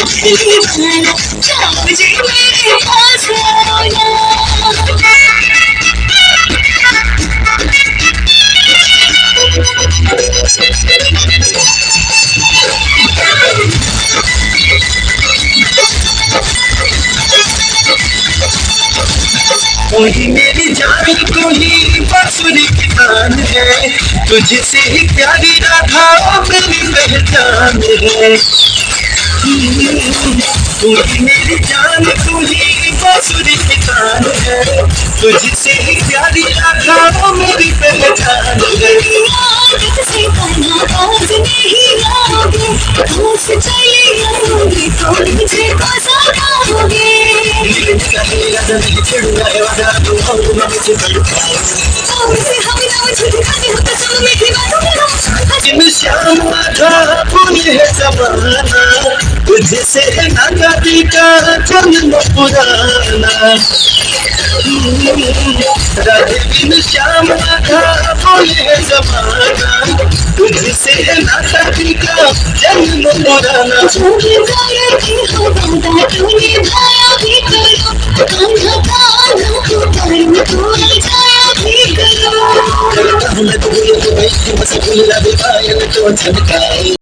दीवाना जाओ जी मेरे पास आओ ना। तू ही मेरी जान, तू ही बांसुरी की तान है, तुझसे ही प्यारी राधा मेरी पहचान है। तू ही मेरी जान, तू ही बांसुरी की तान है, तुझसे ही प्यारी राधा मेरी पहचान है। आदत से गाना बाज नहीं आओगे, होश चले आओगे तो मुझे फंसाओगे। नहीं छेड़ूंगा है वादा, तू और मैं मुझे तड़पाओ। हम ना झूठ खाते हो तो सब मीठी बातों में हम। इन श्याम माथा फूल है जमाना, तुझसे है नाता का जन्म पुराना। राधे श्याम माथा फूल है जमाना, तुझसे है नाता का जन्म पुराना। तूने गाया भी हो वादा, तूने गाया भी करो, कान्हा कान्हा पुकारूं तू जाया भी करो। मैं तो भूल गई बस भूल लगे पायल तो झनकाए।